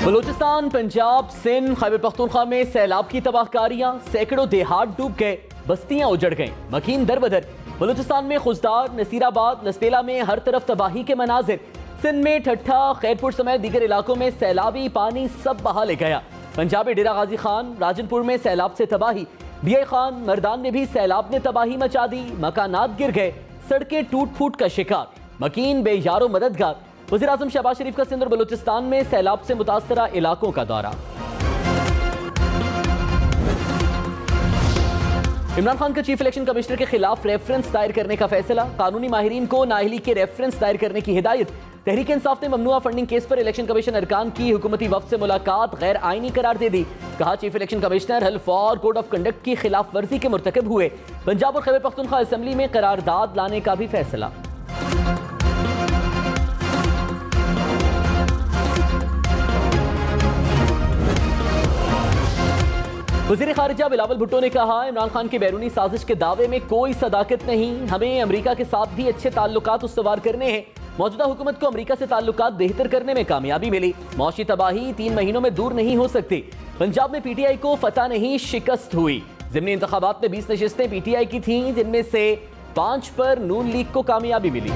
बलूचिस्तान, पंजाब, सिंध, खैबर पख्तूनख्वा में सैलाब की तबाहकारियां, सैकड़ों देहात डूब गए, बस्तियां उजड़ गईं, मकीन दरबदर। बलूचिस्तान में खुजदार, नसीराबाद, लसपेला में हर तरफ तबाही के मनाजिर। सिंध में ठट्ठा, खैरपुर समेत दीगर इलाकों में सैलाबी पानी सब बहा ले गया। पंजाब में डेरा गाजी खान, राजनपुर में सैलाब से तबाही। बिया खान, मर्दान में भी सैलाब ने तबाही मचा दी, मकानात गिर गए, सड़कें टूट फूट का शिकार, मकीन बेयारो मददगार। वज़ीर आज़म शहबाज शरीफ का सिंध और बलूचिस्तान में सैलाब से मुतासरा इलाकों का दौरा। इमरान खान का चीफ इलेक्शन कमिश्नर के खिलाफ रेफरेंस दायर करने का फैसला। कानूनी माहिरीन को नाअहली के रेफरेंस दायर करने की हिदायत। तहरीक इंसाफ ने ममनुआ फंडिंग केस पर इलेक्शन कमीशन अरकान की हुकूमती वफ्द से मुलाकात गैर आईनी करार दे दी। कहा चीफ इलेक्शन कमिश्नर हल्फ और कोड ऑफ कंडक्ट की खिलाफ वर्जी के मुर्तकब हुए। पंजाब और खैबर पख्तूनख्वा असेंबली में करारदाद लाने का भी फैसला। वज़ीर खारिजा बिलावल भुट्टो ने कहा इमरान खान की बैरूनी साजिश के दावे में कोई सदाकत नहीं, हमें अमेरिका के साथ भी अच्छे ताल्लुकात उस्तवार करने हैं। मौजूदा हुकूमत को अमेरिका से ताल्लुकात बेहतर करने में कामयाबी मिली। मौशी तबाही 3 महीनों में दूर नहीं हो सकती। पंजाब में पीटीआई को फतह नहीं शिकस्त हुई। ज़िमनी इंतखाबात में 20 नशिस्तें पीटीआई की थीं, जिनमें से 5 पर नून लीग को कामयाबी मिली।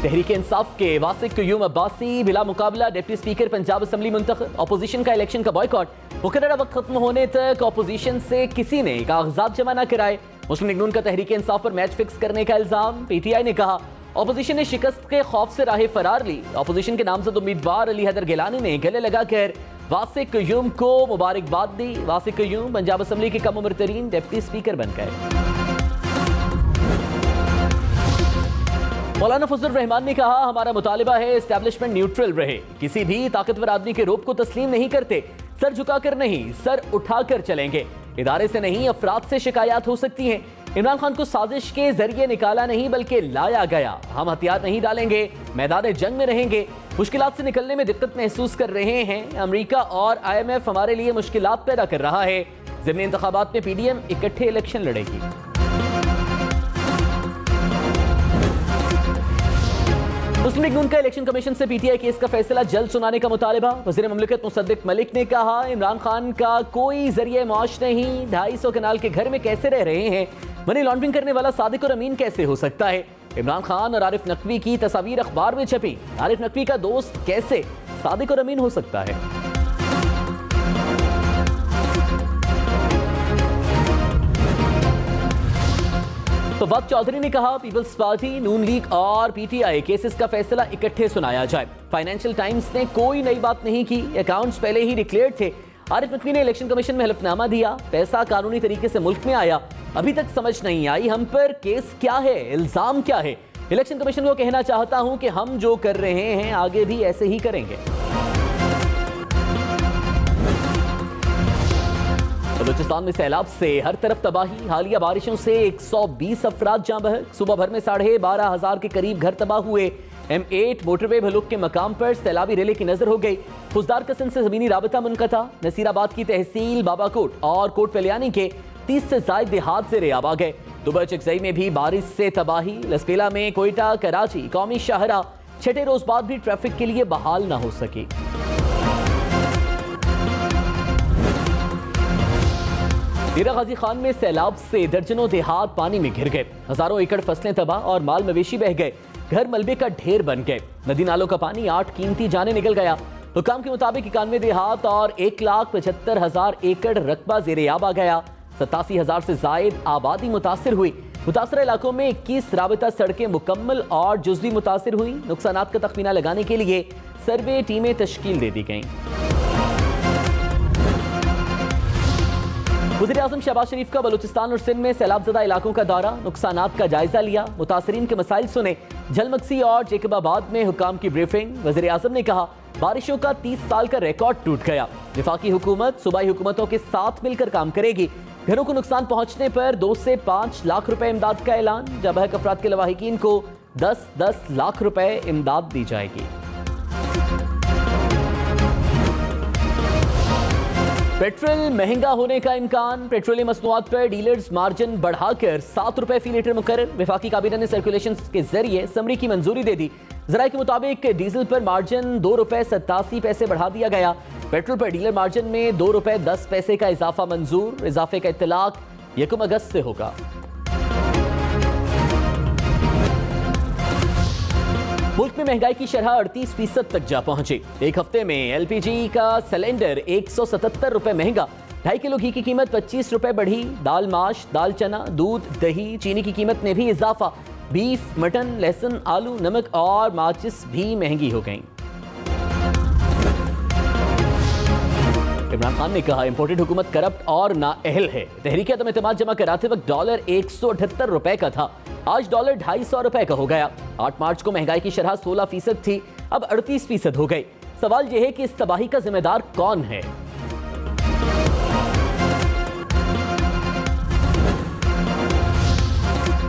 तहरीक इंसाफ के वासिक क़य्यूम अब्बासी बिला मुकाबला डिप्टी स्पीकर पंजाब असेंबली मुंतखब। अपोजिशन का इलेक्शन का बॉयकॉट। मुकर्ररा वक्त खत्म होने तक अपोजिशन से किसी ने कागजात जमा न कराए। मुस्लिम लीग नून का तहरीक इंसाफ पर मैच फिक्स करने का इल्जाम। पीटीआई ने कहा अपोजिशन ने शिकस्त के खौफ से राह फरार ली। अपोजिशन के नामजद उम्मीदवार अली हैदर गिलानी ने गले लगाकर वासिक क़य्यूम को मुबारकबाद दी। वासिक क़य्यूम पंजाब असेंबली के कम उम्र तरीन डिप्टी स्पीकर बन गए। मौलाना फजलुर रहमान ने कहा हमारा मुतालिबा है एस्टैब्लिशमेंट न्यूट्रल रहे, किसी भी ताकतवर आदमी के रोब को तस्लीम नहीं करते, सर झुकाकर नहीं सर उठाकर चलेंगे। इदारे से नहीं अफराद से शिकायत हो सकती हैं। इमरान खान को साजिश के जरिए निकाला नहीं बल्कि लाया गया। हम हथियार नहीं डालेंगे, मैदान जंग में रहेंगे। मुश्किलात से निकलने में दिक्कत महसूस कर रहे हैं। अमेरिका और IMF हमारे लिए मुश्किलात पैदा कर रहा है। ज़िमनी इंतखाबात में PDM इकट्ठे इलेक्शन लड़ेगी। मुस्लिम लीग नून का इलेक्शन कमीशन से PTI केस का फैसला जल्द सुनाने का मुतालिबा। वज़ीर मुमलिकत मुसद्दिक मलिक ने कहा इमरान खान का कोई जरिए मौश नहीं, 250 कनाल के घर में कैसे रह रहे हैं, मनी लॉन्ड्रिंग करने वाला सादिक और अमीन कैसे हो सकता है। इमरान खान और आरिफ नकवी की तस्वीर अखबार में छपी, आरिफ नकवी का दोस्त कैसे सादिक और अमीन हो सकता है। तो वक्त चौधरी ने कहा पीपल्स पार्टी, नून लीग और PTI केसेस का फैसला इकट्ठे सुनाया जाए। फाइनेंशियल टाइम्स ने कोई नई बात नहीं की, अकाउंट्स पहले ही डिक्लेयर्ड थे। आरिफ नकवी ने इलेक्शन कमीशन में हलफनामा दिया, पैसा कानूनी तरीके से मुल्क में आया। अभी तक समझ नहीं आई हम पर केस क्या है, इल्जाम क्या है। इलेक्शन कमीशन को कहना चाहता हूं कि हम जो कर रहे हैं आगे भी ऐसे ही करेंगे। बलूचिस्तान में सैलाब से हर तरफ तबाही। हालिया बारिशों से 120 अफराद जाँ बहक। सुबह भर में 12,500 के करीब घर तबाह हुए। M8 मोटरवे भलुक के मकाम पर सैलाबी रेले की नजर हो गई। खुजदार कसन से जमीनी राबता मुनक़ता। नसीराबाद की तहसील बाबाकोट और कोट पलियानी के 30 से ज्यादा देहात से रेआब आ गए। दुबई चिकजई में भी बारिश से तबाही। लसपेला में कोयटा कराची कौमी शाहरा 6 रोज बाद भी ट्रैफिक के लिए बहाल न हो सकी। डेरा गाजी खान में सैलाब से दर्जनों देहात पानी में घिर गए। हजारों एकड़ फसलें तबाह और माल मवेशी बह गए। घर मलबे का ढेर बन गए। नदी नालों का पानी 8 कीमती जाने निकल गया। हुकाम के मुताबिक 91 देहात और 1,75,000 एकड़ रकबा ज़ेरे-आब आ गया। 87,000 से जायद आबादी मुतासिर हुई। मुतासर इलाकों में 21 राबता सड़कें मुकम्मल और जुज़वी मुतासिर हुई। नुकसानात का तखमीना लगाने के लिए सर्वे टीमें तश्कील दे दी गईं। वज़ीर आज़म शहबाज शरीफ का बलूचिस्तान और सिंध में सैलाबज़दा इलाकों का दौरा। नुकसानात का जायजा लिया, मुतासरीन के मसाइल सुने। झलमक्सी और जेकबाबाद में हुकाम की ब्रीफिंग। वज़ीर आज़म ने कहा बारिशों का 30 साल का रिकॉर्ड टूट गया। वफाकी हुकूमत सूबाई हुकूमतों के साथ मिलकर काम करेगी। घरों को नुकसान पहुंचने पर 2 से 5 लाख रुपए इमदाद का ऐलान। जबहक अफराद के लवाहिकीन को 10-10 लाख रुपए इमदाद दी जाएगी। पेट्रोल महंगा होने का इम्कान। पेट्रोलियम मसनूआत पर डीलर्स मार्जिन बढ़ाकर 7 रुपए फी लीटर मुकर्रर। वफाकी काबीना ने सर्कुलेशन के जरिए समरी की मंजूरी दे दी। जराये के मुताबिक डीजल पर मार्जिन 2 रुपए 87 पैसे बढ़ा दिया गया। पेट्रोल पर डीलर मार्जिन में 2 रुपए 10 पैसे का इजाफा मंजूर। इजाफे का इत्तलाक 1 अगस्त से होगा। मुल्क में महंगाई की शरह 38% तक जा पहुंची। एक हफ्ते में एलपीजी का सिलेंडर 177 रुपए महंगा। 2.5 किलो घी की कीमत 25 रुपए बढ़ी। दाल माश, दाल चना, दूध, दही, चीनी की कीमत में भी इजाफा। बीफ, मटन, लहसुन, आलू, नमक और माचिस भी महंगी हो गई। इमरान खान ने कहा इंपोर्टेड हुकूमत करप्ट और नाअहल है। तहरीक अदम एतमाद जमा कराते वक्त डॉलर 178 रुपए का था, आज डॉलर 250 रुपए का हो गया। 8 मार्च को महंगाई की शरह 16% थी, अब 38% हो गई। सवाल यह है कि इस तबाही का जिम्मेदार कौन है?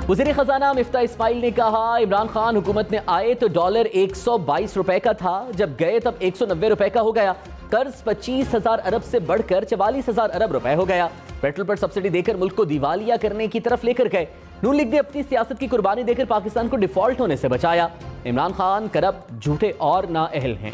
वज़ीर खजाना मिफ्ता इस्माइल ने कहा इमरान खान हुकूमत में आए तो डॉलर 122 रुपए का था, जब गए तब 190 रुपए का हो गया। कर्ज 25,000 अरब से बढ़कर 44,000 अरब रुपए हो गया। पेट्रोल पर सब्सिडी देकर मुल्क को दिवालिया करने की तरफ लेकर गए। नून लीग ने अपनी सियासत की कुर्बानी देकर पाकिस्तान को डिफॉल्ट होने से बचाया। इमरान खान करप्ट, झूठे और नाअहल हैं।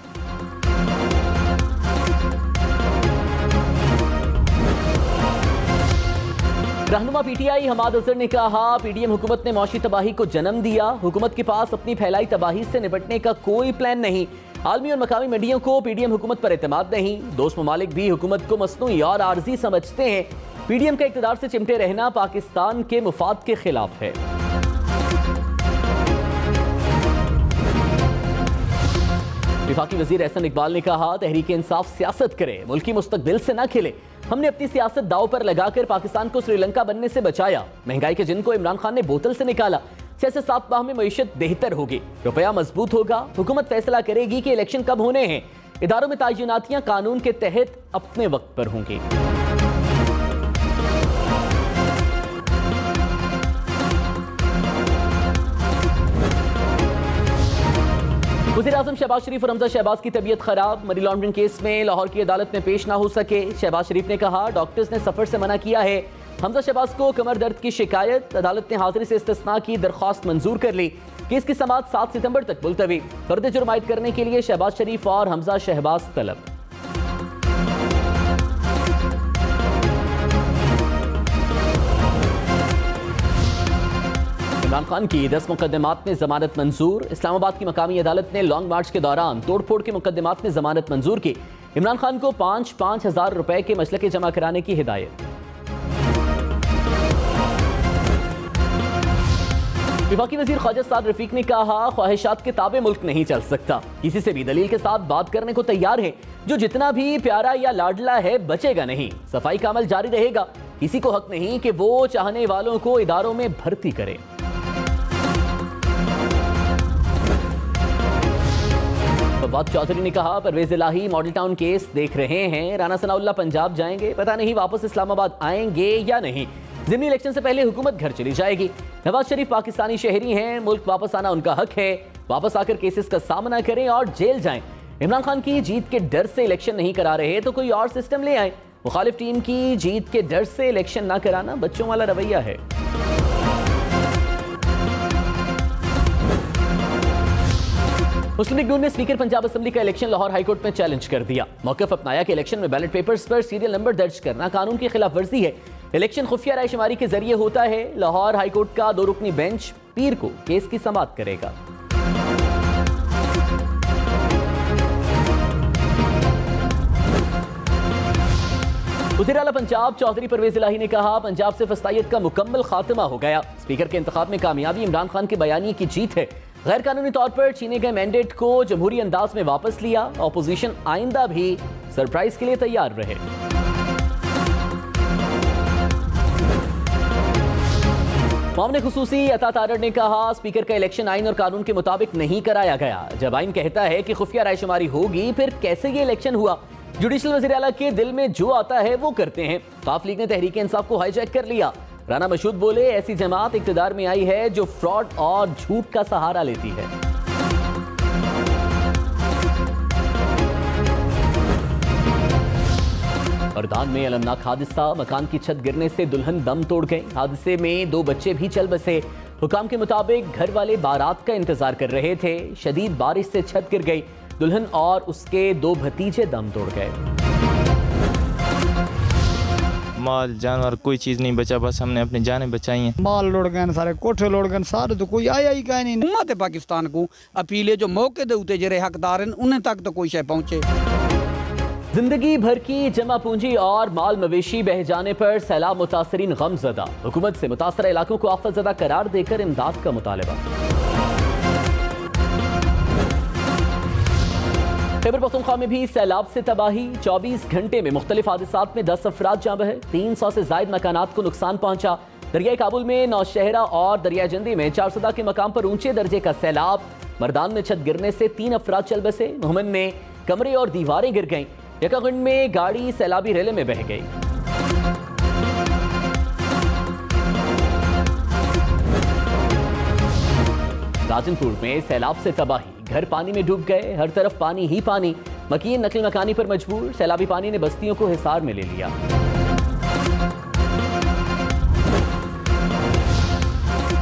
रहनुमा पीटीआई हमाद अजहर ने कहा पीडीएम हुकूमत ने मौशी तबाही को जन्म दिया। हुकूमत के पास अपनी फैलाई तबाही से निपटने का कोई प्लान नहीं। आलमी और मकामी मंडियों को पीडीएम हुकूमत पर एतमाद नहीं। दोस्त ममालिक भी हुकूमत को मसनूई और आर्जी समझते हैं। पीडीएम का इक़्तिदार से चिमटे रहना पाकिस्तान के मुफाद के खिलाफ है। वफाकी वजीर एहसन इकबाल ने कहा तहरीक इंसाफ सियासत करे, मुल्क की मुस्तकबिल से ना खेले। हमने अपनी सियासत दाव पर लगाकर पाकिस्तान को श्रीलंका बनने से बचाया। महंगाई के जिन को इमरान खान ने बोतल से निकाला। 6 से 7 माह में मईशत बेहतर होगी, रुपया मजबूत होगा। हुकूमत फैसला करेगी कि इलेक्शन कब होने हैं। इदारों में तायुनातियां कानून के तहत अपने वक्त पर होंगी। वज़ीर आज़म शहबाज शरीफ और हमजा शहबाज की तबीयत खराब। मनी लॉन्ड्रिंग केस में लाहौर की अदालत में पेश ना हो सके। शहबाज शरीफ ने कहा डॉक्टर्स ने सफर से मना किया है। हमजा शहबाज को कमर दर्द की शिकायत, अदालत ने हाजिरी से इस्तिस्ना की दरख्वास्त मंजूर कर ली। केस की समाअत 7 सितंबर तक मुलतवी। फर्द जुर्म आयद करने के लिए शहबाज शरीफ और हमजा शहबाज तलब। इमरान खान की 10 मुकदमात में जमानत मंजूर। इस्लामाबाद की मकामी अदालत ने लॉन्ग मार्च के दौरान तोड़फोड़ के मुकदमात में जमानत मंजूर की। इमरान खान को 5-5 हज़ार रुपए के मसलके जमा कराने की हिदायत। वफाकी वजीर ख्वाजा साद रफीक ने कहा ख्वाहिशात के ताबे मुल्क नहीं चल सकता। किसी से भी दलील के साथ बात करने को तैयार है। जो जितना भी प्यारा या लाडला है बचेगा नहीं। सफाई का अमल जारी रहेगा। किसी को हक नहीं कि वो चाहने वालों को इदारों में भर्ती करे। फवाद चौधरी ने कहा परवेज इलाही मॉडल टाउन केस देख रहे हैं। राना सनाउल्लाह पंजाब जाएंगे, पता नहीं वापस इस्लामाबाद आएंगे या नहीं। ज़िमनी इलेक्शन से पहले हुकूमत घर चली जाएगी। नवाज शरीफ पाकिस्तानी शहरी हैं, मुल्क वापस आना उनका हक है। वापस आकर केसेस का सामना करें और जेल जाएं। इमरान खान की जीत के डर से इलेक्शन नहीं करा रहे तो कोई और सिस्टम ले आए। मुखालिफ टीम की जीत के डर से इलेक्शन ना कराना बच्चों वाला रवैया है। मुस्लिम लीग नून ने स्पीकर पंजाब असेंबली का इलेक्शन लाहौर हाईकोर्ट में चैलेंज कर दिया। मौक़िफ़ अपनाया कि इलेक्शन में बैलेट पेपर्स पर सीरियल नंबर दर्ज करना कानून की खिलाफ वर्जी है। इलेक्शन खुफिया रायशुमारी के जरिए होता है। लाहौर हाईकोर्ट का 2 रुकनी बेंच पीर को केस की समाअत करेगा। वज़ीर आला पंजाब चौधरी परवेज इलाही ने कहा पंजाब से फस्तायत का मुकम्मल खात्मा हो गया। स्पीकर के इंतखाब में कामयाबी इमरान खान के बयानी की जीत है। गैर कानूनी तौर पर छीने गए मैंडेट को जमहूरी अंदाज में वापस लिया। ऑपोजिशन आइंदा भी सरप्राइज के लिए तैयार रहे। मामले खुसूसी अता तारड़ ने कहा स्पीकर का इलेक्शन आइन और कानून के मुताबिक नहीं कराया गया। जब आइन कहता है कि खुफिया रायशुमारी होगी फिर कैसे ये इलेक्शन हुआ। जुडिशल वज़ीर आला के दिल में जो आता है वो करते हैं। काफ लीग ने तहरीक इंसाफ को हाईजैक कर लिया। राना मशहूद बोले ऐसी जमात इक़्तिदार में आई है जो फ्रॉड और झूठ का सहारा लेती है। मर्दान में अलमनाक हादसा, मकान की छत गिरने से दुल्हन दम तोड़ गई। हादसे में 2 बच्चे भी चल बसे। हुकाम के मुताबिक घर वाले बारात का इंतजार कर रहे थे। शदीद बारिश से छत गिर गई। दुल्हन और उसके 2 भतीजे दम तोड़ गए। माल जानवर कोई चीज नहीं बचा, बस हमने अपनी जानें बचाई हैं। माल लौट गए, सारे कोठे लौट गए, सारे तो कोई आया ही कहीं नहीं। उम्मत पाकिस्तान को अपील है जो मौके दे उते जरे हकदार हैं उन्हें तक तो कोई शय पहुंचे। जिंदगी भर की जमा पूंजी और माल मवेशी बह जाने पर सैलाब मुतासरीन गमज़दा। हुकूमत से मुतासरा इलाकों को आफतज़दा करार देकर इमदाद का मुतालबा। खैबर पख्तूनख्वा में भी सैलाब से तबाही। 24 घंटे में मुख्तलिफ हादसात में 10 अफराद जाँ बहे। 300 से जायद मकानात को नुकसान पहुंचा। दरियाई काबुल में नौशहरा और दरिया जंदी में 400 के मकाम पर ऊंचे दर्जे का सैलाब। मर्दान में छत गिरने से 3 अफराद चल बसे। मोहम्मद में कमरे और दीवारें गिर गईं। यकागंड में गाड़ी सैलाबी रेले में बह गई। राजनपुर में सैलाब से तबाही। घर पानी में डूब गए। हर तरफ पानी ही पानी। मकीन नकल मकानी पर मजबूर। सैलाबी पानी ने बस्तियों को हिसार में ले लिया।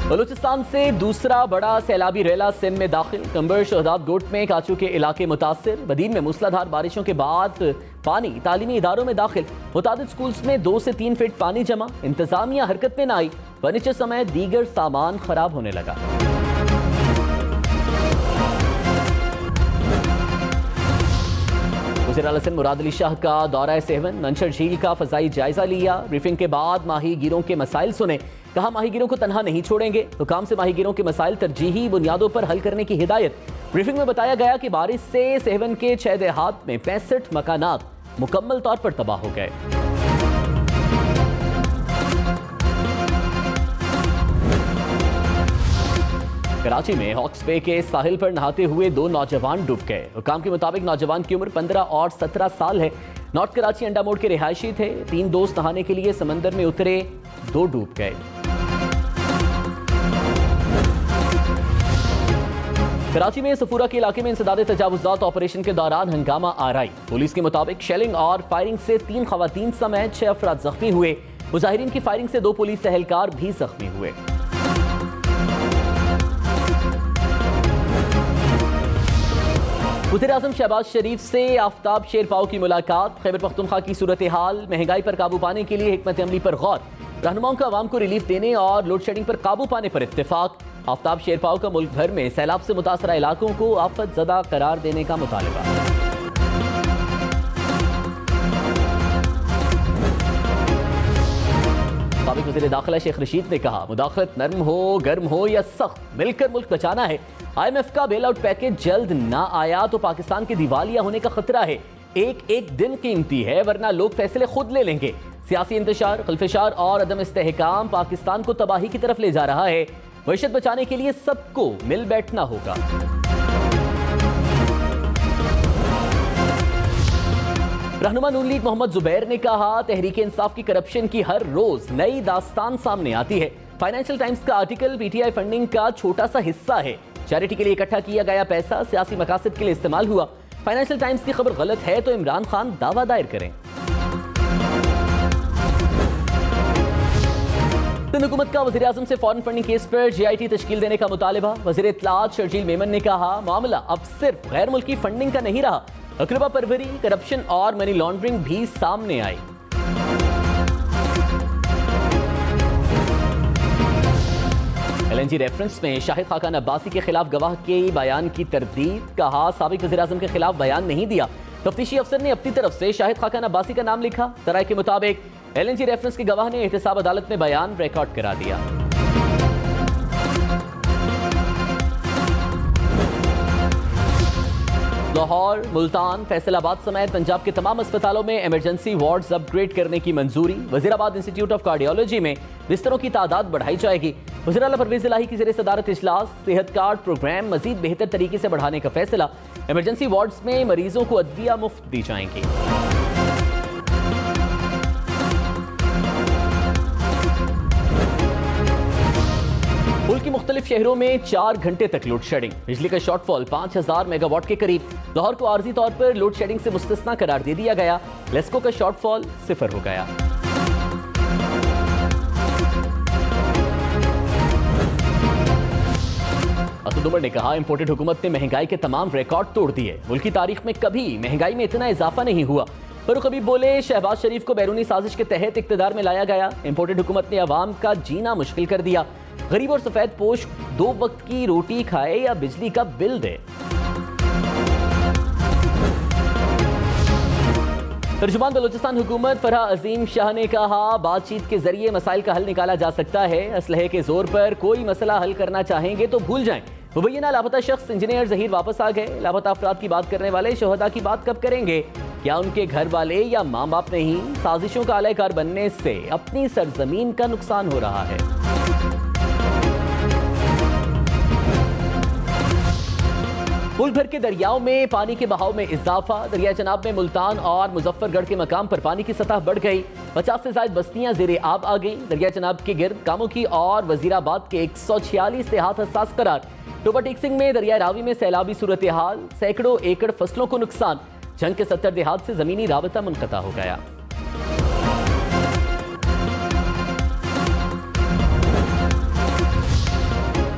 बलूचिस्तान से दूसरा बड़ा सैलाबी रेला सिंध में दाखिल। कंबर शहदाद गोट में काचू के इलाके मुतासिर। बदीन में मूसलाधार बारिशों के बाद पानी तालीमी इदारों में दाखिल। मुतादिद स्कूल्स में 2 से 3 फीट पानी जमा। इंतजामिया हरकत में न आई। फर्नीचर समेत दीगर सामान खराब होने लगा। वज़ीर-ए-आला सिंध मुराद अली शाह का दौरा सेवन। मंशर झील का फजाई जायजा लिया। ब्रीफिंग के बाद माही गिरों के मसाइल सुने। कहा माहीगिरों को तनहा नहीं छोड़ेंगे। हुकाम से माहीगिरों के मसाइल तरजीही बुनियादों पर हल करने की हिदायत। ब्रीफिंग में बताया गया कि बारिश से सेवन के 6 देहात में 65 मकानात मुकम्मल तौर पर तबाह हो गए। कराची में हॉक्स बे के साहिल पर नहाते हुए 2 नौजवान डूब गए। हुकाम के मुताबिक नौजवान की उम्र 15 और 17 साल है। नॉर्थ कराची अंडा मोड़ के रिहायशी थे। 3 दोस्त नहाने के लिए समंदर में उतरे। 2 डूब गए। कराची में सफूरा के इलाके में इंसदाद तजावुज़ात ऑपरेशन के दौरान हंगामा आराई। पुलिस के मुताबिक शेलिंग और फायरिंग से 3 खवातीन समेत 6 अफराद जख्मी हुए। मुजाहिरीन की फायरिंग से 2 पुलिस एहलकार भी जख्मी हुए। वज़ीर-ए-आज़म शहबाज शरीफ से आफ्ताब शेरपाओ की मुलाकात। खैबर पख्तूनख्वा की सूरत हाल, महंगाई पर काबू पाने के लिए हिकमत अमली पर गौर। रहनुमाओं का आवाम को रिलीफ देने और लोड शेडिंग पर काबू पाने पर इत्तेफाक। आफ्ताब शेरपाओ का मुल्क भर में सैलाब से मुतासरा इलाकों को आफत ज़दा करार देने का मुतालबा। साबिक़ वज़ीर दाखिला शेख रशीद ने कहा मुदाखलत नरम हो गर्म हो या सख्त, मिलकर मुल्क बचाना है। IMF का बेल आउट पैकेज जल्द ना आया तो पाकिस्तान के दिवालिया होने का खतरा है। एक दिन कीमती है वरना लोग फैसले खुद ले लेंगे। सियासी इंतशार, खल्फिशार और अदम इस्तेहकाम पाकिस्तान को तबाही की तरफ ले जा रहा है। मईशत बचाने के लिए सबको मिल बैठना होगा। रहनुमा नून लीग मोहम्मद जुबैर ने कहा तहरीक इंसाफ की करप्शन की हर रोज नई दास्तान सामने आती है। फाइनेंशियल टाइम्स का आर्टिकल PTI फंडिंग का छोटा सा हिस्सा है। चैरिटी के लिए इकट्ठा किया गया पैसा सियासी मकासद के लिए इस्तेमाल हुआ। फाइनेंशियल टाइम्स की खबर गलत है तो इमरान खान दावा दायर करें। सिंध हुकूमत का वज़ीर आज़म से फॉरेन फंडिंग केस पर GIT तश्कील देने का मुतालिबा। वज़ीर इत्तलात शर्जील मेमन ने कहा मामला अब सिर्फ गैर मुल्की फंडिंग का नहीं रहा, अकरबा परवरी, करप्शन और मनी लॉन्ड्रिंग भी सामने आई। LNG रेफरेंस में शाहिद खाकान अब्बासी के खिलाफ गवाह के बयान की तरदीद। कहा साबिक वज़ीर आज़म के खिलाफ बयान नहीं दिया। तफ्तीशी अफसर ने अपनी तरफ से शाहिद खाकान अब्बासी का नाम लिखा। सराय के मुताबिक LNG रेफरेंस के गवाह ने एहतसाब अदालत में बयान रिकॉर्ड करा दिया। लाहौर, मुल्तान, फैसलाबाद समेत पंजाब के तमाम अस्पतालों में इमरजेंसी वार्ड्स अपग्रेड करने की मंजूरी। वजीराबाद इंस्टीट्यूट ऑफ कार्डियोलॉजी में बिस्तरों की तादाद बढ़ाई जाएगी। वज़ीर आला परवेज़ इलाही की ज़ेरे सदारत इजलास। सेहत कार्ड प्रोग्राम मजीद बेहतर तरीके से बढ़ाने का फैसला। इमरजेंसी वार्ड्स में मरीजों को अदविया मुफ्त दी जाएंगी। मुल्क की मुख्तलिफ शहरों में 4 घंटे तक लोड शेडिंग, बिजली का शॉर्टफॉल 5000 मेगावाट के करीब। लाहौर को आर्जी तौर पर लोड शेडिंग से मुस्तस्ना करार दे दिया गया। लेस्को का शॉर्टफॉल 0 हो गया। असद उमर ने कहा, इंपोर्टेड हुकूमत ने महंगाई के तमाम रिकॉर्ड तोड़ दिए। मुल्क की तारीख में कभी महंगाई में इतना इजाफा नहीं हुआ। फरूख हबीब बोले, शहबाज शरीफ को बैरूनी साजिश के तहत इक्तदार में लाया गया। इंपोर्टेड हुकूमत ने अवाम का जीना मुश्किल कर दिया। गरीब और सफेद पोश 2 वक्त की रोटी खाए या बिजली का बिल दे। तर्जुमान बलोचिस्तान हुकूमत फरहा अजीम शाह ने कहा, बातचीत के जरिए मसाइल का हल निकाला जा सकता है। असलहे के जोर पर कोई मसला हल करना चाहेंगे तो भूल जाएं। मुबैना लापता शख्स इंजीनियर जहीर वापस आ गए। लापता अफराद की बात करने वाले शोहदा की बात कब करेंगे? क्या उनके घर वाले या माँ बाप नहीं? साजिशों का आलेकार बनने से अपनी सरजमीन का नुकसान हो रहा है। मुल्क भर के दरियाओं में पानी के बहाव में इजाफा। दरिया चनाब में मुल्तान और मुजफ्फरगढ़ के मकाम पर पानी की सतह बढ़ गई। 50 से ज्यादा बस्तियां ज़ेरे आब आ गई। दरिया चनाब के गिर्द कामों और वजीराबाद के 146 देहात हसास करार। टोबा टेक सिंह में दरिया रावी में सैलाबी सूरत हाल, सैकड़ों एकड़ फसलों को नुकसान। जंग के 70 देहात से जमीनी राबता मुनक़ता हो गया।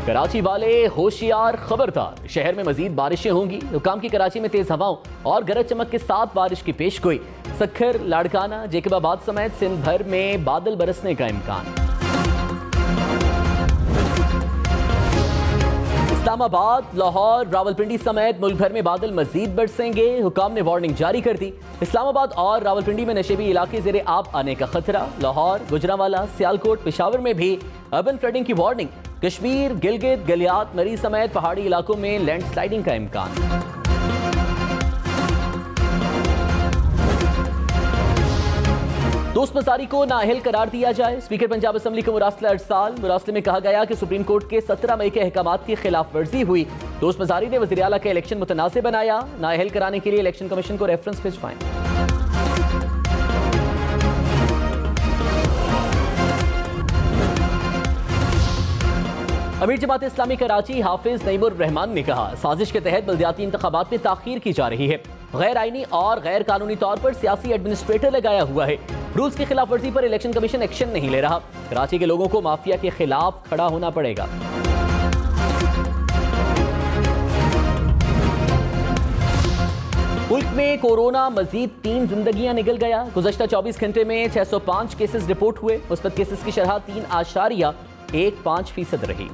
कराची वाले होशियार, खबरदार, शहर में मजीद बारिशें होंगी। हुकाम की कराची में तेज हवाओं और गरज चमक के साथ बारिश की पेशगोई। सखर, लाड़काना, जेकबाबाद समेत सिंध भर में बादल बरसने का इम्कान। इस्लामाबाद, लाहौर, रावलपिंडी समेत मुल्क भर में बादल मजीद बरसेंगे। हुकाम ने वार्निंग जारी कर दी। इस्लामाबाद और रावलपिंडी में नशेबी इलाके ज़ेरे आब आने का खतरा। लाहौर, गुजरांवाला, सियालकोट, पेशावर में भी अर्बन फ्लडिंग की वार्निंग। कश्मीर, गिलगित, गलियात, मरी समेत पहाड़ी इलाकों में लैंडस्लाइडिंग का इम्कान। दोस्त मसारी को नाअहल करार दिया जाए। स्पीकर पंजाब असम्बली को मुरासला अरसाल। मुरासले में कहा गया कि सुप्रीम कोर्ट के 17 मई के अहकामात की खिलाफ वर्जी हुई। दोस्त मसारी ने वज़ीर आला का इलेक्शन मुतनाज़िब बनाया। नाअहल कराने के लिए इलेक्शन कमीशन को रेफरेंस भिजवाएं। अमीर जमात इस्लामी कराची हाफिज नईमुर रहमान ने कहा, साजिश के तहत बल्दियाती इंतखाबात में ताखीर की जा रही है। गैर आईनी और गैर कानूनी तौर पर सियासी एडमिनिस्ट्रेटर लगाया हुआ है। रूल्स की खिलाफ वर्जी पर इलेक्शन कमीशन एक्शन नहीं ले रहा। कराची के लोगों को माफिया के खिलाफ खड़ा होना पड़ेगा। मुल्क में कोरोना मजीद 3 जिंदगियां निकल गया। गुज़श्ता 24 घंटे में 605 केसेस रिपोर्ट हुए। मुस्बत केसेस की शरह 3.15% रही।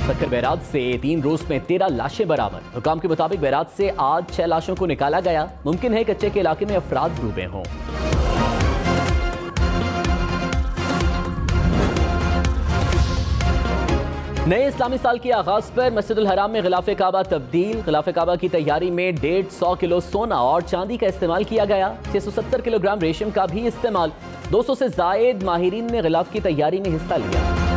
सखर बैराज से 3 रोज में 13 लाशें बरामद। हुकाम के मुताबिक बैराज से आज 6 लाशों को निकाला गया। मुमकिन है कच्चे के इलाके में अफराद डूबे हों। नए इस्लामी साल के आगाज पर मस्जिदुल हराम में गिलाफ काबा तब्दील। गिलाफ काबा की तैयारी में 150 किलो सोना और चांदी का इस्तेमाल किया गया। 670 किलोग्राम रेशम का भी इस्तेमाल। 200 से जायद माहिरीन ने गिलाफ की तैयारी में हिस्सा लिया।